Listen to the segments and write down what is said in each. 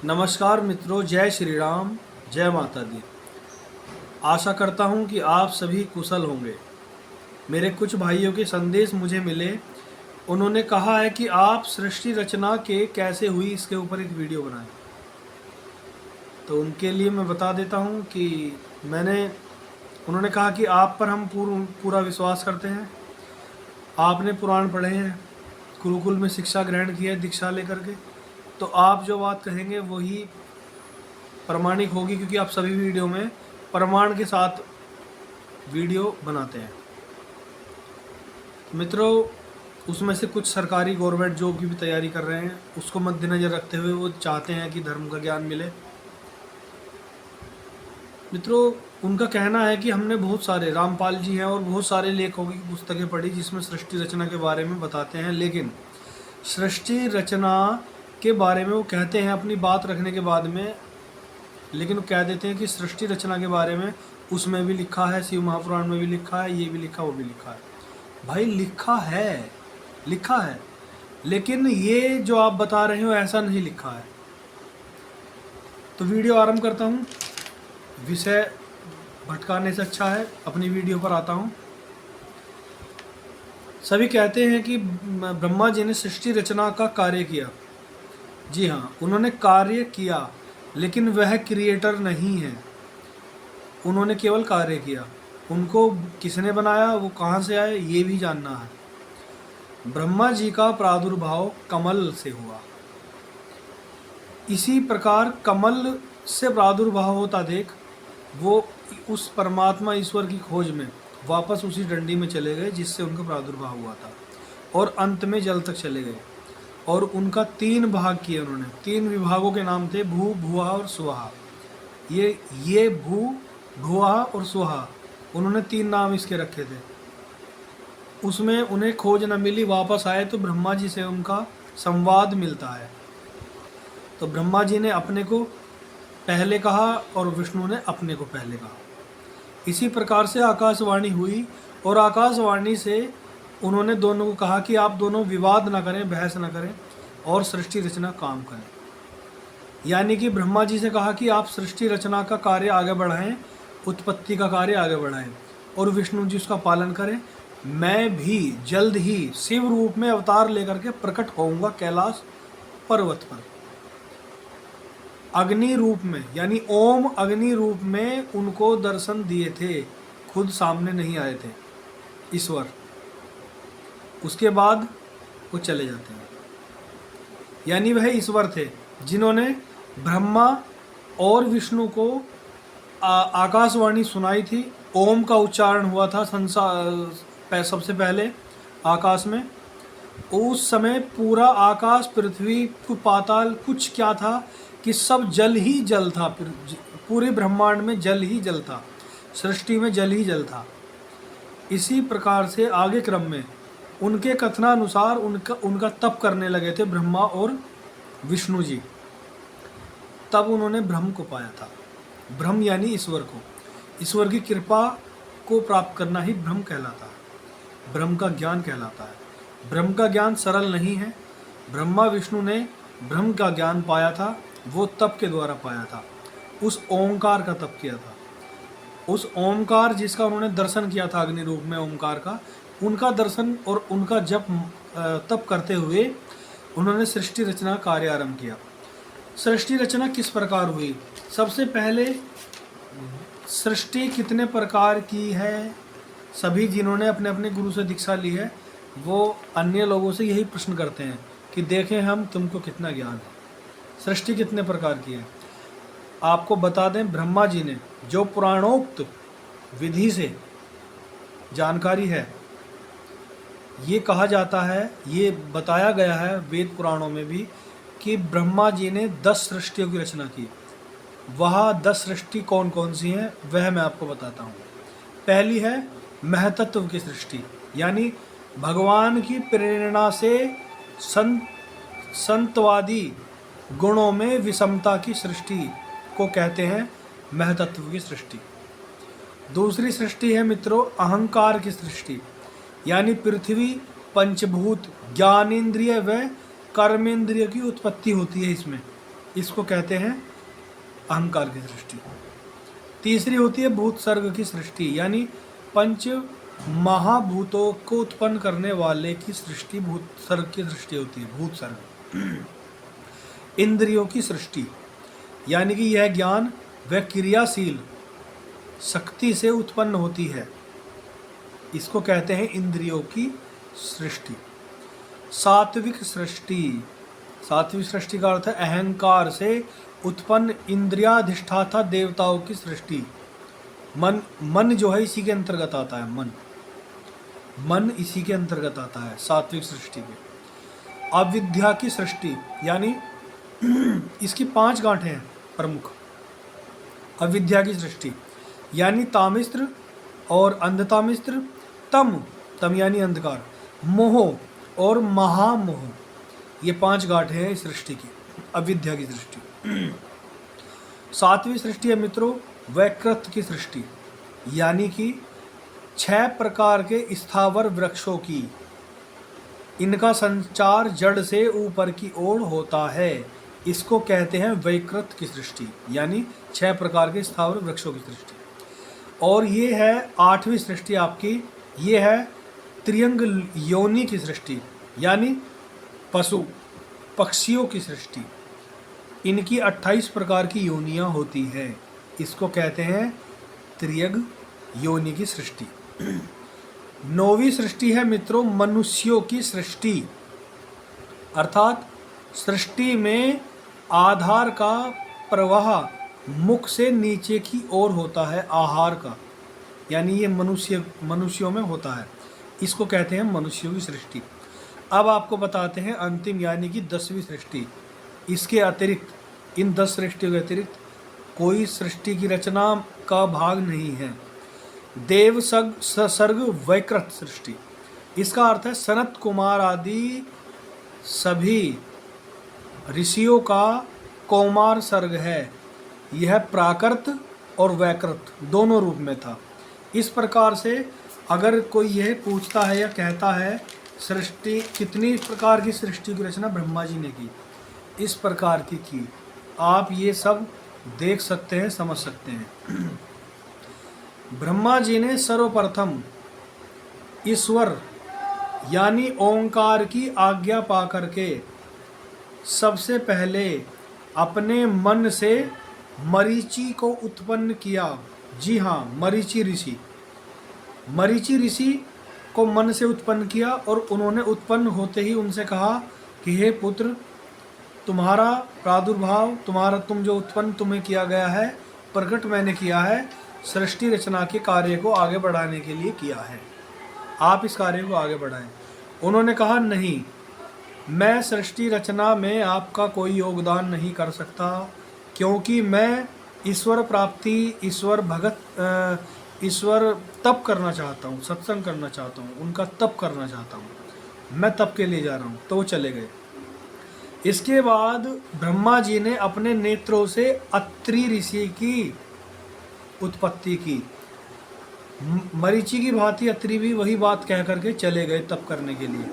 नमस्कार मित्रों, जय श्री राम, जय माता दी। आशा करता हूँ कि आप सभी कुशल होंगे। मेरे कुछ भाइयों के संदेश मुझे मिले। उन्होंने कहा है कि आप सृष्टि रचना के कैसे हुई इसके ऊपर एक वीडियो बनाएं। तो उनके लिए मैं बता देता हूँ कि उन्होंने कहा कि आप पर हम पूरा विश्वास करते हैं। आपने पुराण पढ़े हैं, गुरुकुल में शिक्षा ग्रहण की है दीक्षा लेकर के, तो आप जो बात कहेंगे वही प्रमाणिक होगी, क्योंकि आप सभी वीडियो में प्रमाण के साथ वीडियो बनाते हैं। मित्रों, उसमें से कुछ सरकारी गवर्नमेंट जॉब की भी तैयारी कर रहे हैं, उसको मद्देनज़र रखते हुए वो चाहते हैं कि धर्म का ज्ञान मिले। मित्रों, उनका कहना है कि हमने बहुत सारे, रामपाल जी हैं और बहुत सारे लेखकों की पुस्तकें पढ़ी जिसमें सृष्टि रचना के बारे में बताते हैं, लेकिन सृष्टि रचना के बारे में वो कहते हैं अपनी बात रखने के बाद में, लेकिन वो कह देते हैं कि सृष्टि रचना के बारे में उसमें भी लिखा है, शिव महापुराण में भी लिखा है, ये भी लिखा, वो भी लिखा है। भाई लिखा है, लेकिन ये जो आप बता रहे हो ऐसा नहीं लिखा है। तो वीडियो आरंभ करता हूँ। विषय भटकाने से अच्छा है अपनी वीडियो पर आता हूँ। सभी कहते हैं कि ब्रह्मा जी ने सृष्टि रचना का कार्य किया। जी हाँ, उन्होंने कार्य किया, लेकिन वह क्रिएटर नहीं है। उन्होंने केवल कार्य किया। उनको किसने बनाया, वो कहाँ से आए, ये भी जानना है। ब्रह्मा जी का प्रादुर्भाव कमल से हुआ। इसी प्रकार कमल से प्रादुर्भाव होता देख वो उस परमात्मा ईश्वर की खोज में वापस उसी डंडी में चले गए जिससे उनका प्रादुर्भाव हुआ था, और अंत में जल तक चले गए। और उनका 3 भाग किए उन्होंने। 3 विभागों के नाम थे भू, भुआ और सुहा। ये भू, भुआ और सुहा, उन्होंने 3 नाम इसके रखे थे। उसमें उन्हें खोज न मिली, वापस आए तो ब्रह्मा जी से उनका संवाद मिलता है। तो ब्रह्मा जी ने अपने को पहले कहा और विष्णु ने अपने को पहले कहा। इसी प्रकार से आकाशवाणी हुई, और आकाशवाणी से उन्होंने दोनों को कहा कि आप दोनों विवाद ना करें, बहस ना करें, और सृष्टि रचना काम करें। यानी कि ब्रह्मा जी से कहा कि आप सृष्टि रचना का कार्य आगे बढ़ाएं, उत्पत्ति का कार्य आगे बढ़ाएं, और विष्णु जी उसका पालन करें। मैं भी जल्द ही शिव रूप में अवतार लेकर के प्रकट होऊंगा कैलाश पर्वत पर, अग्नि रूप में, यानी ओम अग्नि रूप में उनको दर्शन दिए थे, खुद सामने नहीं आए थे ईश्वर। उसके बाद वो चले जाते हैं। यानी वह ईश्वर थे जिन्होंने ब्रह्मा और विष्णु को आकाशवाणी सुनाई थी। ओम का उच्चारण हुआ था सबसे पहले आकाश में। उस समय पूरा आकाश, पृथ्वी, पाताल, कुछ क्या था कि सब जल ही जल था। पूरे ब्रह्मांड में जल ही जल था, सृष्टि में जल ही जल था। इसी प्रकार से आगे क्रम में उनके कथनानुसार उनका तप करने लगे थे ब्रह्मा और विष्णु जी। तब उन्होंने ब्रह्म को पाया था। ब्रह्म यानी ईश्वर को, ईश्वर की कृपा को प्राप्त करना ही ब्रह्म कहलाता है, ब्रह्म का ज्ञान कहलाता है। ब्रह्म का ज्ञान सरल नहीं है। ब्रह्मा विष्णु ने ब्रह्म का ज्ञान पाया था, वो तप के द्वारा पाया था। उस ओंकार का तप किया था। उस ओंकार जिसका उन्होंने दर्शन किया था अग्नि रूप में, ओंकार का, उनका दर्शन और उनका जप तप करते हुए उन्होंने सृष्टि रचना कार्य आरंभ किया। सृष्टि रचना किस प्रकार हुई? सबसे पहले सृष्टि कितने प्रकार की है? सभी जिन्होंने अपने अपने गुरु से दीक्षा ली है वो अन्य लोगों से यही प्रश्न करते हैं कि देखें हम तुमको कितना ज्ञान है, सृष्टि कितने प्रकार की है। आपको बता दें, ब्रह्मा जी ने जो पुराणोक्त विधि से जानकारी है, ये कहा जाता है, ये बताया गया है वेद पुराणों में भी कि ब्रह्मा जी ने 10 सृष्टियों की रचना की। वह 10 सृष्टि कौन कौन सी हैं वह मैं आपको बताता हूँ। पहली है महतत्व की सृष्टि, यानी भगवान की प्रेरणा से संतवादी गुणों में विषमता की सृष्टि को कहते हैं महतत्व की सृष्टि। दूसरी सृष्टि है मित्रों अहंकार की सृष्टि, यानी पृथ्वी, पंचभूत, ज्ञानेंद्रिय व कर्मेंद्रिय की उत्पत्ति होती है इसमें। इसको कहते हैं अहंकार की सृष्टि। तीसरी होती है भूत सर्ग की सृष्टि, यानी पंच महाभूतों को उत्पन्न करने वाले की सृष्टि भूत सर्ग की सृष्टि होती है, भूत सर्ग। इंद्रियों की सृष्टि, यानी कि यह ज्ञान व क्रियाशील शक्ति से उत्पन्न होती है, इसको कहते हैं इंद्रियों की सृष्टि। सात्विक सृष्टि, सात्विक सृष्टि का अर्थ है अहंकार से उत्पन्न इंद्रियाधिष्ठाता देवताओं की सृष्टि। मन जो है इसी के अंतर्गत आता है, मन इसी के अंतर्गत आता है सात्विक सृष्टि में। अविद्या की सृष्टि, यानी इसकी 5 गांठें हैं प्रमुख। अविद्या की सृष्टि यानी तामिस्त्र और अंधतामिस्त्र, तम यानी अंधकार, मोह और महामोह, ये 5 गांठें हैं इस सृष्टि की, अविद्या की सृष्टि। सातवीं सृष्टि है मित्रों वैकृत की सृष्टि, यानी कि 6 प्रकार के स्थावर वृक्षों की, इनका संचार जड़ से ऊपर की ओर होता है, इसको कहते हैं वैकृत की सृष्टि, यानी 6 प्रकार के स्थावर वृक्षों की सृष्टि। और ये है 8वीं सृष्टि आपकी, ये है त्रियंग योनि की सृष्टि, यानी पशु पक्षियों की सृष्टि। इनकी 28 प्रकार की योनियां होती हैं, इसको कहते हैं त्रियग योनि की सृष्टि। 9वीं सृष्टि है मित्रों मनुष्यों की सृष्टि, अर्थात सृष्टि में आधार का प्रवाह मुख से नीचे की ओर होता है, आहार का, यानी ये मनुष्यों में होता है, इसको कहते हैं मनुष्यों की सृष्टि। अब आपको बताते हैं अंतिम यानी कि 10वीं सृष्टि। इसके अतिरिक्त, इन 10 सृष्टियों के अतिरिक्त कोई सृष्टि की रचना का भाग नहीं है। देव सर्ग वैकृत सृष्टि, इसका अर्थ है सनत कुमार आदि सभी ऋषियों का कौमार सर्ग है। यह प्राकृत और वैकृत दोनों रूप में था। इस प्रकार से अगर कोई यह पूछता है या कहता है सृष्टि कितनी प्रकार की सृष्टि की रचना ब्रह्मा जी ने की, इस प्रकार की आप ये सब देख सकते हैं, समझ सकते हैं। ब्रह्मा जी ने सर्वप्रथम ईश्वर यानी ओंकार की आज्ञा पा करके सबसे पहले अपने मन से मरीचि को उत्पन्न किया। जी हाँ, मरीचि ऋषि को मन से उत्पन्न किया और उन्होंने उत्पन्न होते ही उनसे कहा कि हे पुत्र, तुम्हारा प्रादुर्भाव, तुम जो उत्पन्न तुम्हें किया गया है, प्रकट मैंने किया है, सृष्टि रचना के कार्य को आगे बढ़ाने के लिए किया है, आप इस कार्य को आगे बढ़ाएं। उन्होंने कहा नहीं, मैं सृष्टि रचना में आपका कोई योगदान नहीं कर सकता, क्योंकि मैं ईश्वर प्राप्ति, ईश्वर तप करना चाहता हूँ, सत्संग करना चाहता हूँ, उनका तप करना चाहता हूँ, मैं तप के लिए जा रहा हूँ। तो वो चले गए। इसके बाद ब्रह्मा जी ने अपने नेत्रों से अत्रि ऋषि की उत्पत्ति की। मरीचि की भांति अत्रि भी वही बात कह करके चले गए तप करने के लिए।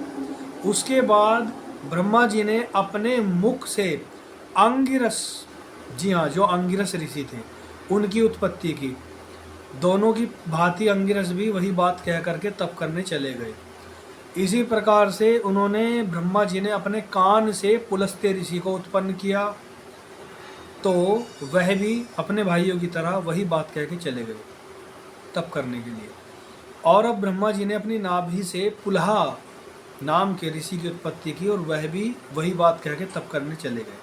उसके बाद ब्रह्मा जी ने अपने मुख से अंगिरस, जी हाँ, जो अंगिरस ऋषि थे उनकी उत्पत्ति की। दोनों की भांति अंगिरस भी वही बात कह करके तप करने चले गए। इसी प्रकार से उन्होंने, ब्रह्मा जी ने अपने कान से पुलस्त्य ऋषि को उत्पन्न किया, तो वह भी अपने भाइयों की तरह वही बात कह के चले गए तप करने के लिए। और अब ब्रह्मा जी ने अपनी नाभि से पुलहा नाम के ऋषि की उत्पत्ति की और वह भी वही बात कह के तप करने चले गए।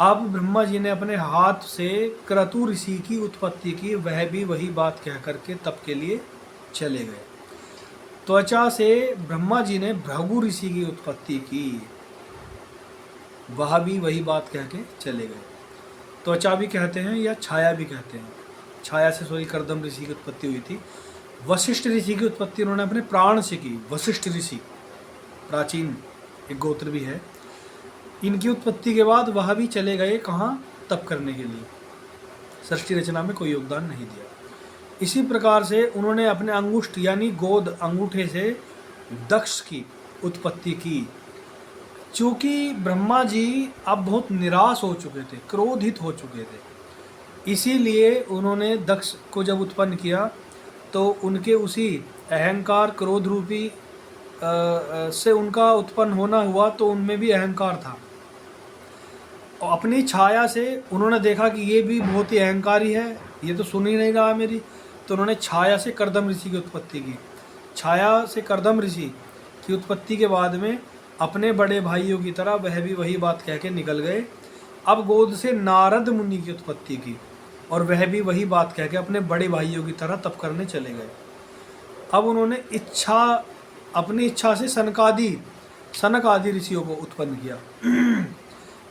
अब ब्रह्मा जी ने अपने हाथ से क्रतु ऋषि की उत्पत्ति की, वह भी वही बात कह करके तप के लिए चले गए। त्वचा से ब्रह्मा जी ने भृगु ऋषि की उत्पत्ति की, वह भी वही बात कह के चले गए। त्वचा भी कहते हैं या छाया भी कहते हैं, छाया से करदम ऋषि की उत्पत्ति हुई थी। वशिष्ठ ऋषि की उत्पत्ति उन्होंने अपने प्राण से की। वशिष्ठ ऋषि प्राचीन एक गोत्र भी है। इनकी उत्पत्ति के बाद वह भी चले गए कहाँ, तप करने के लिए, सृष्टि रचना में कोई योगदान नहीं दिया। इसी प्रकार से उन्होंने अपने अंगुष्ठ यानी गोद अंगूठे से दक्ष की उत्पत्ति की। चूँकि ब्रह्मा जी अब बहुत निराश हो चुके थे, क्रोधित हो चुके थे, इसीलिए उन्होंने दक्ष को जब उत्पन्न किया तो उनके उसी अहंकार क्रोध रूपी से उनका उत्पन्न होना हुआ, तो उनमें भी अहंकार था। और अपनी छाया से उन्होंने देखा कि ये भी बहुत ही अहंकारी है, ये तो सुन ही नहीं रहा मेरी, तो उन्होंने छाया से करदम ऋषि की उत्पत्ति की। छाया से करदम ऋषि की उत्पत्ति के बाद में अपने बड़े भाइयों की तरह वह भी वही बात कह के निकल गए। अब गोद से नारद मुनि की उत्पत्ति की और वह भी वही बात कह के अपने बड़े भाइयों की तरह तप करने चले गए। अब उन्होंने अपनी इच्छा से सनक आदि ऋषियों को उत्पन्न किया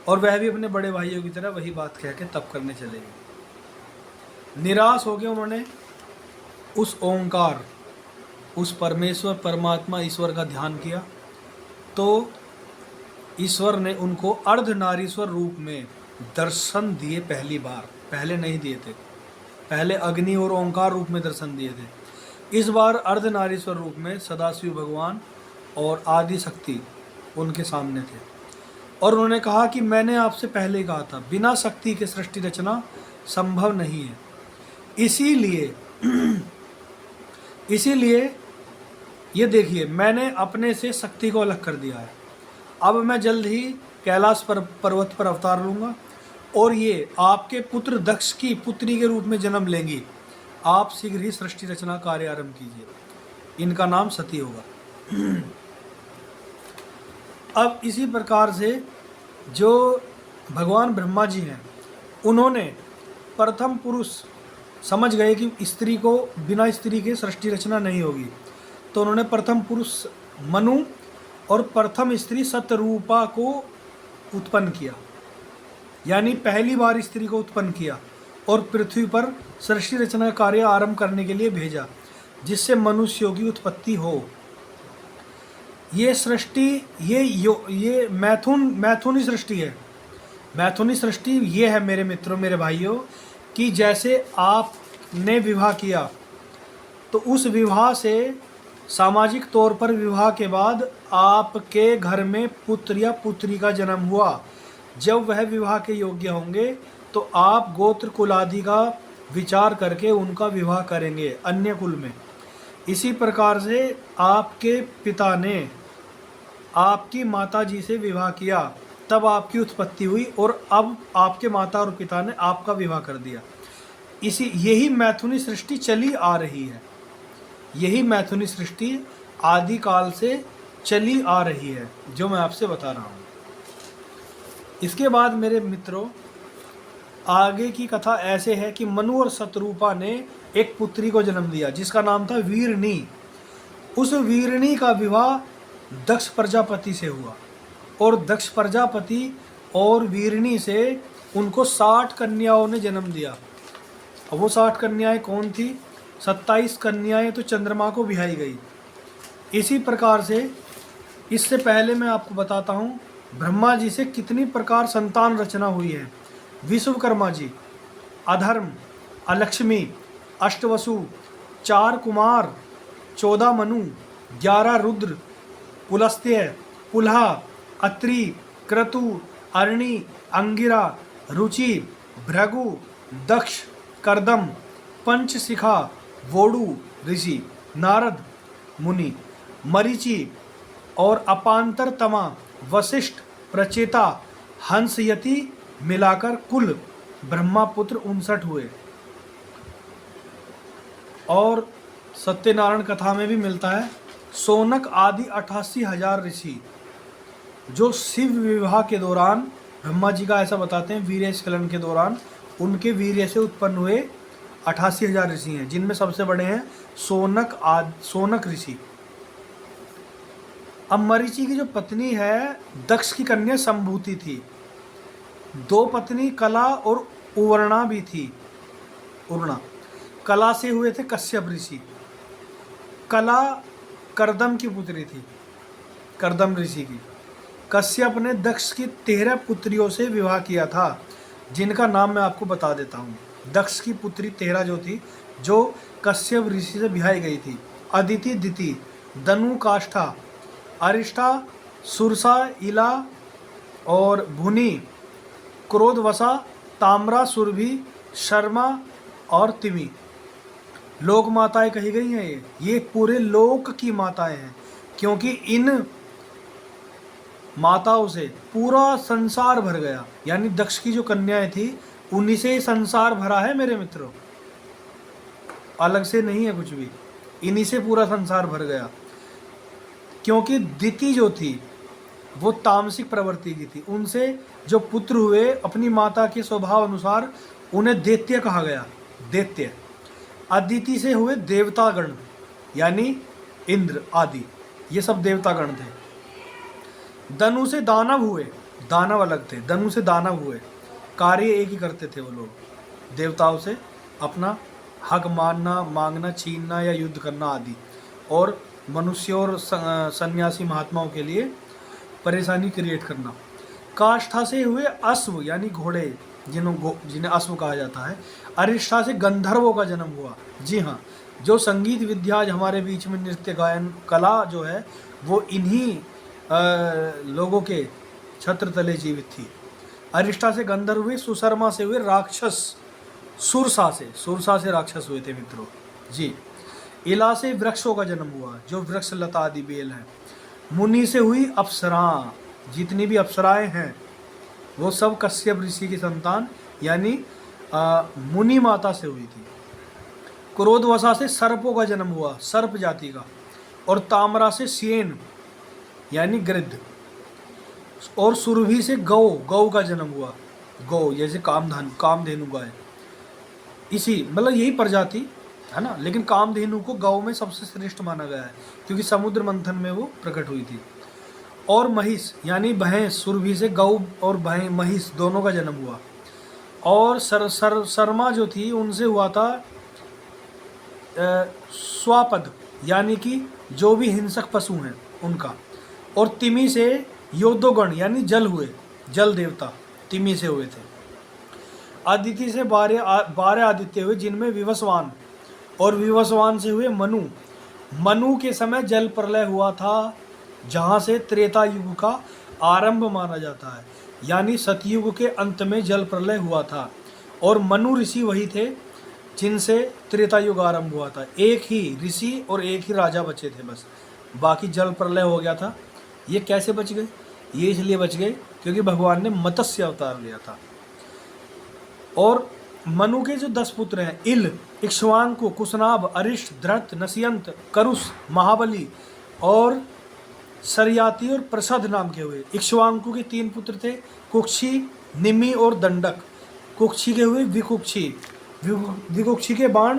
और वह भी अपने बड़े भाइयों की तरह वही बात कह के तप करने चले गए। निराश हो गए उन्होंने उस ओंकार, उस परमेश्वर परमात्मा ईश्वर का ध्यान किया, तो ईश्वर ने उनको अर्धनारीश्वर रूप में दर्शन दिए पहली बार। पहले नहीं दिए थे, पहले अग्नि और ओंकार रूप में दर्शन दिए थे। इस बार अर्धनारीश्वर रूप में सदाशिव भगवान और आदि शक्ति उनके सामने थे और उन्होंने कहा कि मैंने आपसे पहले ही कहा था, बिना शक्ति के सृष्टि रचना संभव नहीं है। इसीलिए ये देखिए, मैंने अपने से शक्ति को अलग कर दिया है। अब मैं जल्द ही कैलाश पर्वत पर अवतार लूँगा और ये आपके पुत्र दक्ष की पुत्री के रूप में जन्म लेंगी। आप शीघ्र ही सृष्टि रचना कार्य आरंभ कीजिए। इनका नाम सती होगा। अब इसी प्रकार से जो भगवान ब्रह्मा जी हैं, उन्होंने प्रथम पुरुष समझ गए कि स्त्री को बिना स्त्री के सृष्टि रचना नहीं होगी, तो उन्होंने प्रथम पुरुष मनु और प्रथम स्त्री सतरूपा को उत्पन्न किया, यानी पहली बार स्त्री को उत्पन्न किया और पृथ्वी पर सृष्टि रचना कार्य आरंभ करने के लिए भेजा, जिससे मनुष्यों की उत्पत्ति हो। ये सृष्टि ये मैथुनी सृष्टि है। मैथुनी सृष्टि ये है मेरे मित्रों, मेरे भाइयों, कि जैसे आपने विवाह किया तो उस विवाह से सामाजिक तौर पर विवाह के बाद आपके घर में पुत्र या पुत्री का जन्म हुआ। जब वह विवाह के योग्य होंगे तो आप गोत्र कुल आदि का विचार करके उनका विवाह करेंगे अन्य कुल में। इसी प्रकार से आपके पिता ने आपकी माता जी से विवाह किया, तब आपकी उत्पत्ति हुई और अब आपके माता और पिता ने आपका विवाह कर दिया। यही मैथुनी सृष्टि चली आ रही है। यही मैथुनी सृष्टि आदि काल से चली आ रही है, जो मैं आपसे बता रहा हूँ। इसके बाद मेरे मित्रों, आगे की कथा ऐसे है कि मनु और शतरूपा ने एक पुत्री को जन्म दिया जिसका नाम था वीरणी। उस वीरणी का विवाह दक्ष प्रजापति से हुआ और दक्ष प्रजापति और वीरणी से उनको 60 कन्याओं ने जन्म दिया। अब वो 60 कन्याएं कौन थी? 27 कन्याएं तो चंद्रमा को बिहाई गई। इसी प्रकार से इससे पहले मैं आपको बताता हूँ ब्रह्मा जी से कितनी प्रकार संतान रचना हुई है। विश्वकर्मा जी, अधर्म, अलक्ष्मी, अष्टवसु, 4 कुमार, 14 मनु, 11 रुद्र, पुलस्त्य, पुलहा, अत्रि, क्रतु, अरणि, अंगिरा, रुचि, भृगु, दक्ष, करदम, पंचशिखा, वोडु ऋषि, नारद मुनि, मरीचि और अपांतरतमा, वशिष्ठ, प्रचेता, हंसयति मिलाकर कुल ब्रह्मापुत्र 59 हुए। और सत्यनारायण कथा में भी मिलता है सोनक आदि 88,000 ऋषि, जो शिव विवाह के दौरान ब्रह्मा जी का ऐसा बताते हैं वीर्य स्खलन के दौरान उनके वीर्य से उत्पन्न हुए 88,000 ऋषि हैं, जिनमें सबसे बड़े हैं सोनक ऋषि। अब मरीचि की जो पत्नी है दक्ष की कन्या संभूति थी। 2 पत्नी कला और उवर्णा भी थी। उर्णा कला से हुए थे कश्यप ऋषि। कला करदम की पुत्री थी, करदम ऋषि की। कश्यप ने दक्ष की 13 पुत्रियों से विवाह किया था, जिनका नाम मैं आपको बता देता हूँ। दक्ष की पुत्री 13 जो थी, जो कश्यप ऋषि से विवाही गई थी। अदिति, दिति, दनु, काष्ठा, अरिष्ठा, सुरसा, इला और भुनी, क्रोधवसा, ताम्रा, सुरभि, शर्मा और तिमी लोक माताएं कही गई हैं। ये पूरे लोक की माताएं हैं, क्योंकि इन माताओं से पूरा संसार भर गया। यानी दक्ष की जो कन्याएं थी उन्हीं से ही संसार भरा है मेरे मित्रों, अलग से नहीं है कुछ भी, इन्हीं से पूरा संसार भर गया। क्योंकि दिति जो थी वो तामसिक प्रवृत्ति की थी, उनसे जो पुत्र हुए अपनी माता के स्वभाव अनुसार उन्हें दैत्य कहा गया, दैत्य। अदिति से हुए देवतागण, यानी इंद्र आदि, ये सब देवतागण थे। दनु से दानव हुए, दानव अलग थे, दनु से दानव हुए, कार्य एक ही करते थे वो लोग, देवताओं से अपना हक मानना, मांगना, छीनना या युद्ध करना आदि, और मनुष्य और सन्यासी महात्माओं के लिए परेशानी क्रिएट करना। काष्ठा से हुए अश्व, यानी घोड़े, जिन्हें अश्व कहा जाता है। अरिष्ठा से गंधर्वों का जन्म हुआ। जी हाँ, जो संगीत विद्या आज हमारे बीच में, नृत्य गायन कला जो है, वो इन्हीं लोगों के छत्र तले जीवित थी। अरिष्ठा से गंधर्व हुए। सुशर्मा से हुए राक्षस, सुरसा से राक्षस हुए थे मित्रों जी। इला से वृक्षों का जन्म हुआ, जो वृक्ष लता आदि बेल हैं। मुनि से हुई अप्सरा, जितनी भी अप्सराएं हैं वो सब कश्यप ऋषि की संतान, यानी मुनि माता से हुई थी। क्रोधवसा से सर्पों का जन्म हुआ, सर्प जाति का। और ताम्रा से सियेन, यानी गृद्ध। और सुरभि से गौ का जन्म हुआ, गौ जैसे कामधेनु गाय, इसी मतलब यही प्रजाति है ना, लेकिन कामधेनु को गौ में सबसे श्रेष्ठ माना गया है, क्योंकि समुद्र मंथन में वो प्रकट हुई थी। और महिष, यानी भैंस, सुरभि से गौ और महिष दोनों का जन्म हुआ। और शर्मा जो थी उनसे हुआ था स्वापद, यानी कि जो भी हिंसक पशु हैं उनका। और तिमी से योद्धोगण, यानी जल हुए, जल देवता तिमी से हुए थे। आदिति से 12 आदित्य हुए, जिनमें विवस्वान, और विवस्वान से हुए मनु। मनु के समय जल प्रलय हुआ था, जहाँ से त्रेता युग का आरंभ माना जाता है, यानी सतयुग के अंत में जल प्रलय हुआ था। और मनु ऋषि वही थे जिनसे त्रेता युग आरंभ हुआ था। एक ही ऋषि और एक ही राजा बचे थे बस, बाकी जल प्रलय हो गया था। ये कैसे बच गए? ये इसलिए बच गए क्योंकि भगवान ने मत्स्य अवतार लिया था। और मनु के जो 10 पुत्र हैं, इल, इक्ष्वाकु, कुशनाभ, अरिष्ट, धृत, नसियंत, करुष, महाबली और सरयाति और प्रसद नाम के हुए। इक्ष्वाकु के 3 पुत्र थे, कुक्षी, निमि और दंडक। कुक्षी के हुए विकुक्षी, विकुक्षी के बाण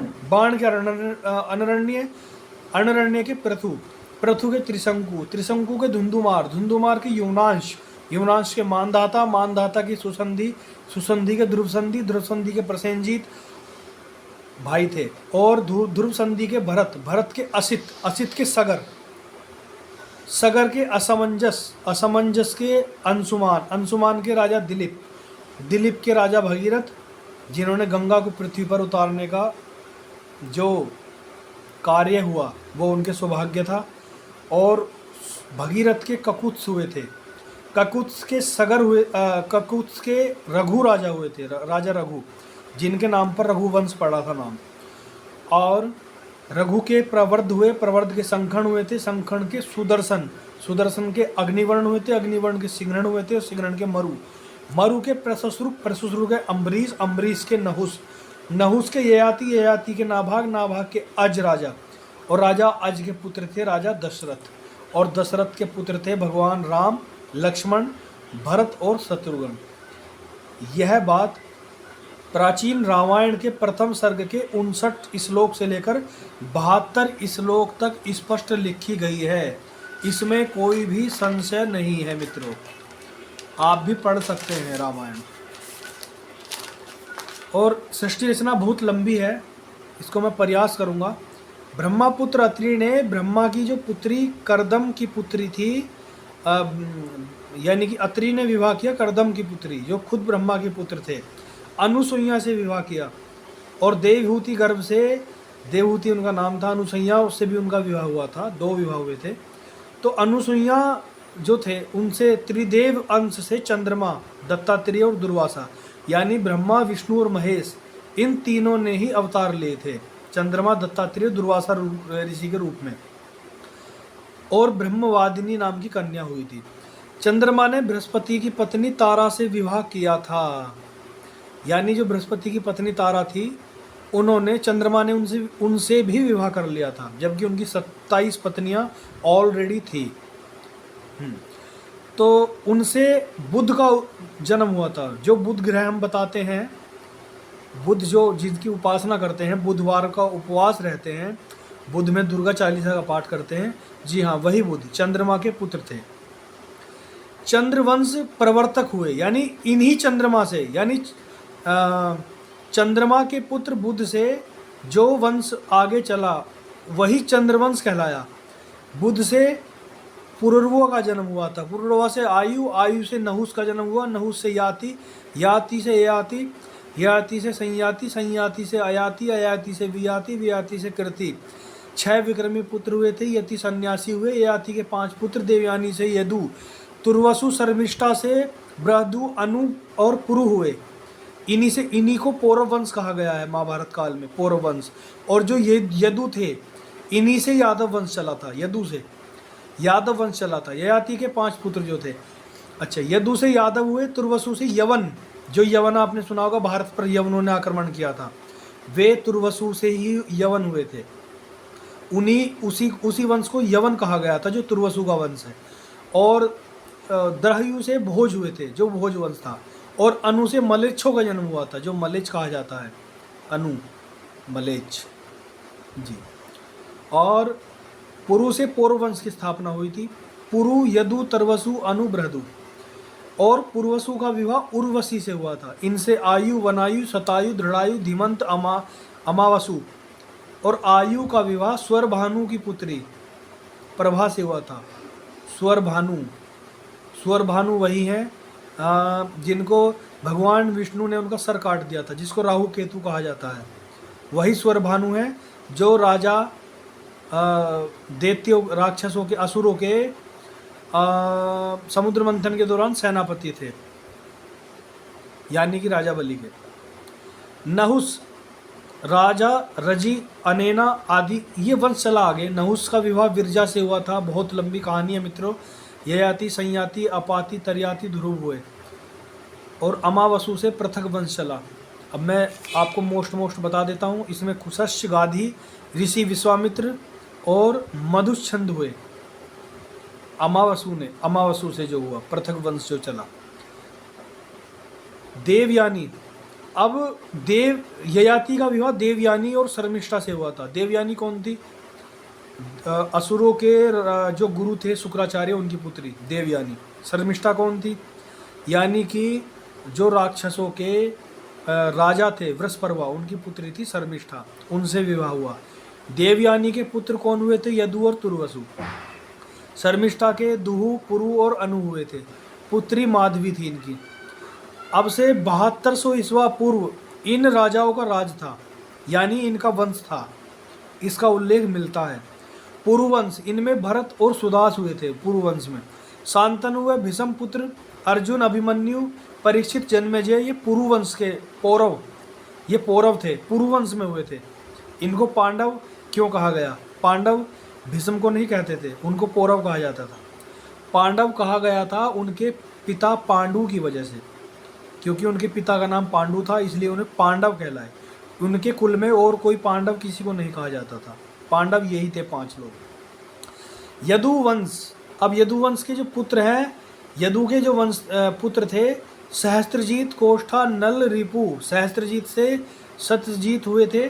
के अनरण्य के पृथु के त्रिशंकु के धुंधुमार के युवनांश के मानधाता की सुसंधि के ध्रुवसंधि के प्रसेनजीत भाई थे। और ध्रुवसंधि के भरत के असित के सगर के असमंजस के अंशुमान के राजा दिलीप के राजा भगीरथ, जिन्होंने गंगा को पृथ्वी पर उतारने का जो कार्य हुआ वो उनके सौभाग्य था। और भगीरथ के ककुत्स हुए थे, ककुत्स के रघु राजा हुए थे, राजा रघु, जिनके नाम पर रघुवंश पड़ा था नाम। और रघु के प्रवर्ध के संखण हुए थे, संखण के सुदर्शन के अग्निवर्ण हुए थे, अग्निवर्ण के सिंहरण हुए थे, और सिंहरण के मरु के प्रसुश्रु के अम्बरीश के नहुस के ययाति के नाभाग के अज राजा, और राजा अज के पुत्र थे राजा दशरथ, और दशरथ के पुत्र थे भगवान राम, लक्ष्मण, भरत और शत्रुघ्न। यह बात प्राचीन रामायण के प्रथम सर्ग के 59 श्लोक से लेकर 72 श्लोक तक स्पष्ट लिखी गई है। इसमें कोई भी संशय नहीं है मित्रों, आप भी पढ़ सकते हैं रामायण। और सृष्टि रचना बहुत लंबी है, इसको मैं प्रयास करूँगा। ब्रह्मापुत्र अत्रि ने ब्रह्मा की जो पुत्री करदम की पुत्री थी, यानी कि अत्रि ने विवाह किया करदम की पुत्री, जो खुद ब्रह्मा के पुत्र थे, अनुसुईया से विवाह किया। और देवहूति गर्भ से, देवहूति उनका नाम था, अनुसुईया उससे भी उनका विवाह हुआ था, 2 विवाह हुए थे। तो अनुसुईया जो थे उनसे त्रिदेव अंश से चंद्रमा, दत्तात्रेय और दुर्वासा, यानी ब्रह्मा, विष्णु और महेश, इन तीनों ने ही अवतार लिए थे, चंद्रमा, दत्तात्रेय, दुर्वासा ऋषि के रूप में। और ब्रह्मवादिनी नाम की कन्या हुई थी। चंद्रमा ने बृहस्पति की पत्नी तारा से विवाह किया था, यानी जो बृहस्पति की पत्नी तारा थी, उन्होंने चंद्रमा ने उनसे भी विवाह कर लिया था, जबकि उनकी 27 पत्नियां ऑलरेडी थी। तो उनसे बुध का जन्म हुआ था। जो बुध ग्रह हम बताते हैं, बुध जो जिनकी उपासना करते हैं, बुधवार का उपवास रहते हैं, बुध में दुर्गा चालीसा का पाठ करते हैं, जी हाँ, वही बुध चंद्रमा के पुत्र थे। चंद्रवंश प्रवर्तक हुए, यानी इन्हीं चंद्रमा से, यानी चंद्रमा के पुत्र बुध से जो वंश आगे चला वही चंद्रवंश कहलाया। बुध से पुरुरवा का जन्म हुआ था, पुरुरवा से आयु, आयु से नहुस का जन्म हुआ, नहुस से याति, याति से ययाति, ययाति से संयाति, संयाति से अयाति, अयाति से वियाति, वियाति से कृति। 6 विक्रमी पुत्र हुए थे, यति सन्यासी हुए, ययाति के 5 पुत्र, देवयानी से यदु, तुर्वसु, शर्मिष्ठा से बृहदु, अनु और पुरु हुए। इन्हीं को पौरव वंश कहा गया है महाभारत काल में, पौरव वंश। और जो ये यदु थे, इन्हीं से यादव वंश चला था, यदु से यादव वंश चला था। ययाति के 5 पुत्र जो थे, अच्छा, यदु से यादव हुए, तुर्वसु से यवन, जो यवन आपने सुना होगा, भारत पर यवनों ने आक्रमण किया था, वे तुर्वसु से ही यवन हुए थे। उसी वंश को यवन कहा गया था, जो तुर्वसु का वंश है। और दह्यु से भोज हुए थे, जो भोज वंश था। और अनु से मलेच्छों का जन्म हुआ था, जो मलेच्छ कहा जाता है, अनु, मलेच्छ जी। और पुरु से पौरव वंश की स्थापना हुई थी। पुरु, यदु, तरवसु, अनु, बृहदु। और पुरवसु का विवाह उर्वशी से हुआ था। इनसे आयु, वनायु, शतायु, दृढ़ायु, धीमंत, अमावसु। और आयु का विवाह स्वर भानु की पुत्री प्रभा से हुआ था। स्वर भानु वही है जिनको भगवान विष्णु ने उनका सर काट दिया था, जिसको राहु केतु कहा जाता है। वही स्वर भानु है जो राजा दैत्यों, राक्षसों के, असुरों के समुद्र मंथन के दौरान सेनापति थे, यानी कि राजा बलि के। नहुस, राजा रजी, अनेना आदि, ये वंश चला आगे। नहुस का विवाह विरजा से हुआ था, बहुत लंबी कहानी है मित्रों। ययाति, संयाति, अपाति, तर्याति, ध्रुव हुए। और अमावसु से पृथक वंश चला। अब मैं आपको मोस्ट बता देता हूँ। इसमें कुशस्य, गाधी, ऋषि विश्वामित्र और मधुच्छंद हुए। अमावसु से जो हुआ पृथक वंश जो चला। देवयानी, अब ययाति का विवाह देवयानी और शर्मिष्ठा से हुआ था। देवयानी कौन थी? असुरों के जो गुरु थे शुक्राचार्य, उनकी पुत्री देवयानी। शर्मिष्ठा कौन थी? यानी कि जो राक्षसों के राजा थे वृषपर्वा, उनकी पुत्री थी शर्मिष्ठा, उनसे विवाह हुआ। देवयानी के पुत्र कौन हुए थे? यदु और तुर्वसु। शर्मिष्ठा के दुहु, पुरु और अनु हुए थे। पुत्री माधवी थी इनकी। अब से 7200 ईस्वा पूर्व इन राजाओं का राज था, यानी इनका वंश था, इसका उल्लेख मिलता है। पुरुवंश, इनमें भरत और सुदास हुए थे पुरुवंश में। शांतनु व भीष्म पुत्र, अर्जुन, अभिमन्यु, परीक्षित, जन्मेजय, ये पुरुवंश के पौरव, ये पौरव थे, पुरुवंश में हुए थे। इनको पांडव क्यों कहा गया? पांडव भीष्म को नहीं कहते थे, उनको पौरव कहा जाता था। पांडव कहा गया था उनके पिता पांडु की वजह से, क्योंकि उनके पिता का नाम पांडु था, इसलिए उन्हें पांडव कहलाए। उनके कुल में और कोई पांडव किसी को नहीं कहा जाता था, पांडव यही थे 5 लोग। यदुवंश, अब यदुवंश के जो पुत्र हैं, यदु के जो वंश पुत्र थे, सहस्त्रजीत, कोष्ठा, नल, रिपु। सहस्त्रजीत से सत्यजीत हुए थे,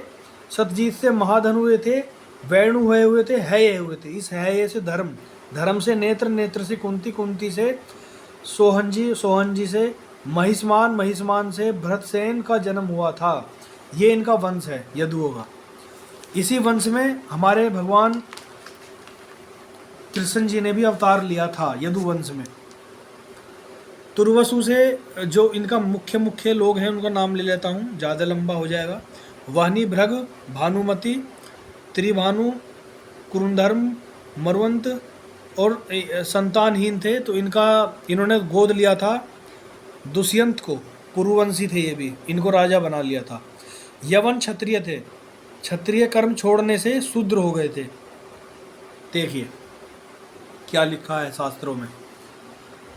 सत्यजीत से महाधनु हुए थे, वैणु हुए थे, हय हुए थे। इस हय से धर्म, धर्म से नेत्र, नेत्र से कुंती, कुंती से सोहंजी, सोहंजी से महिष्मान, महिष्मान से भरतसेन का जन्म हुआ था। ये इनका वंश है यदुओं का। इसी वंश में हमारे भगवान कृष्ण जी ने भी अवतार लिया था, यदुवंश में। तुर्वसु से जो इनका मुख्य लोग हैं उनका नाम ले लेता हूँ, ज़्यादा लंबा हो जाएगा। वाहनी, भृग, भानुमति, त्रिभानु, कुरुंधर्म, मरवंत और संतानहीन थे, तो इन्होंने गोद लिया था दुष्यंत को। पुरुवंशी थे ये भी, इनको राजा बना लिया था। यवन क्षत्रिय थे, क्षत्रिय कर्म छोड़ने से शूद्र हो गए थे। देखिए क्या लिखा है शास्त्रों में,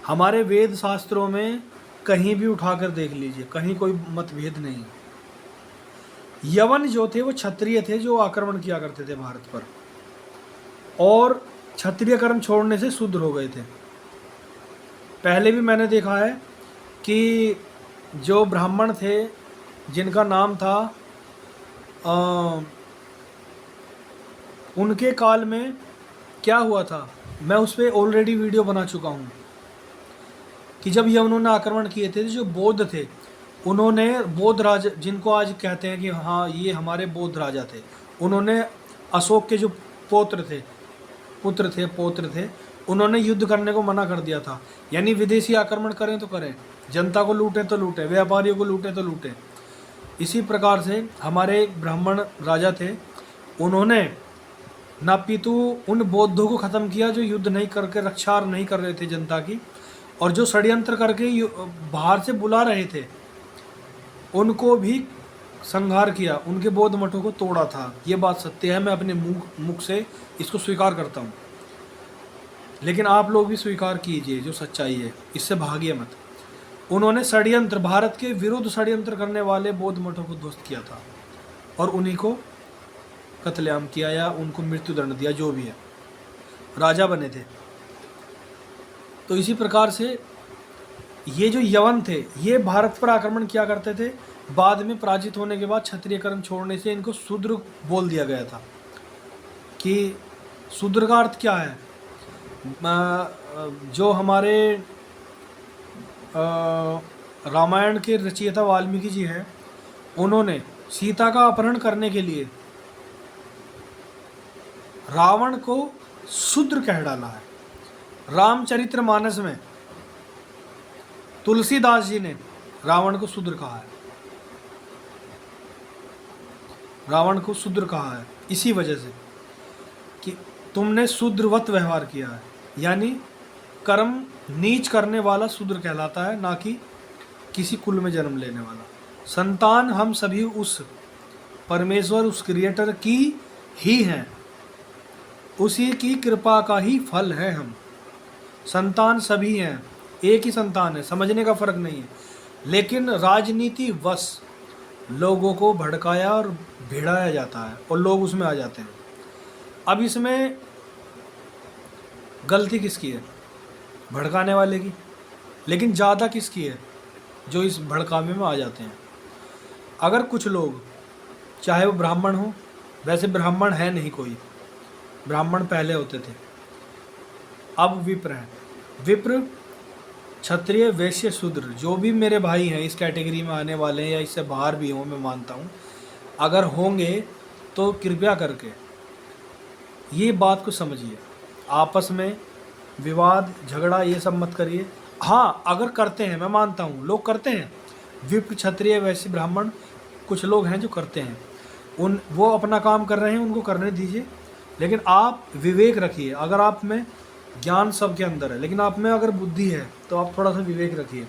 हमारे वेद शास्त्रों में कहीं भी उठाकर देख लीजिए, कहीं कोई मतभेद नहीं। यवन जो थे वो क्षत्रिय थे जो आक्रमण किया करते थे भारत पर, और क्षत्रिय कर्म छोड़ने से शूद्र हो गए थे। पहले भी मैंने देखा है कि जो ब्राह्मण थे जिनका नाम था उनके काल में क्या हुआ था, मैं उस पर ऑलरेडी वीडियो बना चुका हूँ कि जब यवनों ने आक्रमण किए थे, जो बौद्ध थे उन्होंने बौद्ध राजा, जिनको आज कहते हैं कि हाँ ये हमारे बौद्ध राजा थे, उन्होंने अशोक के जो पुत्र थे उन्होंने युद्ध करने को मना कर दिया था। यानी विदेशी आक्रमण करें तो करें, जनता को लूटें तो लूटें, व्यापारियों को लूटें तो लूटें। इसी प्रकार से हमारे एक ब्राह्मण राजा थे, उन्होंने नापितु उन बौद्धों को ख़त्म किया जो युद्ध नहीं करके रक्षा नहीं कर रहे थे जनता की, और जो षड्यंत्र करके बाहर से बुला रहे थे उनको भी संहार किया, उनके बौद्ध मठों को तोड़ा था। ये बात सत्य है, मैं अपने मुख से इसको स्वीकार करता हूँ। लेकिन आप लोग भी स्वीकार कीजिए जो सच्चाई है, इससे भागिए मत। उन्होंने षड्यंत्र, भारत के विरुद्ध षड्यंत्र करने वाले बौद्ध मठों को ध्वस्त किया था और उन्हीं को कत्लेआम किया या उनको मृत्युदंड दिया, जो भी है, राजा बने थे। तो इसी प्रकार से ये जो यवन थे ये भारत पर आक्रमण किया करते थे। बाद में पराजित होने के बाद क्षत्रिय कर्म छोड़ने से इनको शूद्र बोल दिया गया था। कि शूद्र का अर्थ क्या है, जो हमारे रामायण के रचयिता वाल्मीकि जी हैं, उन्होंने सीता का अपहरण करने के लिए रावण को शूद्र कह डाला है। रामचरितमानस में तुलसीदास जी ने रावण को शूद्र कहा है, रावण को शूद्र कहा है इसी वजह से कि तुमने शूद्रवत व्यवहार किया है। यानी कर्म नीच करने वाला शूद्र कहलाता है, ना कि किसी कुल में जन्म लेने वाला। संतान हम सभी उस परमेश्वर, उस क्रिएटर की ही हैं, उसी की कृपा का ही फल है हम। संतान सभी हैं, एक ही संतान है, समझने का फर्क नहीं है। लेकिन राजनीति वश लोगों को भड़काया और भिड़ाया जाता है और लोग उसमें आ जाते हैं। अब इसमें गलती किसकी है? भड़काने वाले की। लेकिन ज़्यादा किसकी है? जो इस भड़कावे में आ जाते हैं। अगर कुछ लोग, चाहे वो ब्राह्मण हो, वैसे ब्राह्मण है नहीं कोई, ब्राह्मण पहले होते थे, अब विप्र हैं। विप्र, क्षत्रिय, वैश्य, शूद्र, जो भी मेरे भाई हैं इस कैटेगरी में आने वाले हैं या इससे बाहर भी हों, मैं मानता हूँ, अगर होंगे तो कृपया करके ये बात को समझिए। आपस में विवाद, झगड़ा ये सब मत करिए। हाँ, अगर करते हैं, मैं मानता हूँ लोग करते हैं, विप्र, क्षत्रिय, वैश्य, ब्राह्मण, कुछ लोग हैं जो करते हैं, वो अपना काम कर रहे हैं, उनको करने दीजिए। लेकिन आप विवेक रखिए। अगर आप में ज्ञान सबके अंदर है, लेकिन आप में अगर बुद्धि है तो आप थोड़ा सा विवेक रखिए।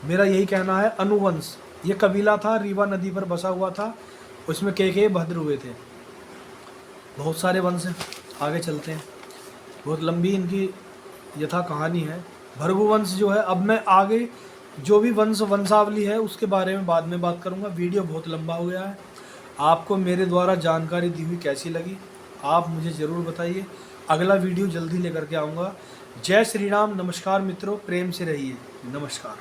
मेरा यही कहना है। अनुवंश, ये कबीला था, रीवा नदी पर बसा हुआ था, उसमें के भद्र हुए थे। बहुत सारे वंश हैं, आगे चलते हैं, बहुत लंबी इनकी यथा कहानी है। भृगुवंश जो है, अब मैं आगे जो भी वंशावली है उसके बारे में बाद में बात करूंगा। वीडियो बहुत लंबा हो गया है। आपको मेरे द्वारा जानकारी दी हुई कैसी लगी आप मुझे ज़रूर बताइए। अगला वीडियो जल्दी लेकर के आऊँगा। जय श्री राम। नमस्कार मित्रों, प्रेम से रहिए। नमस्कार।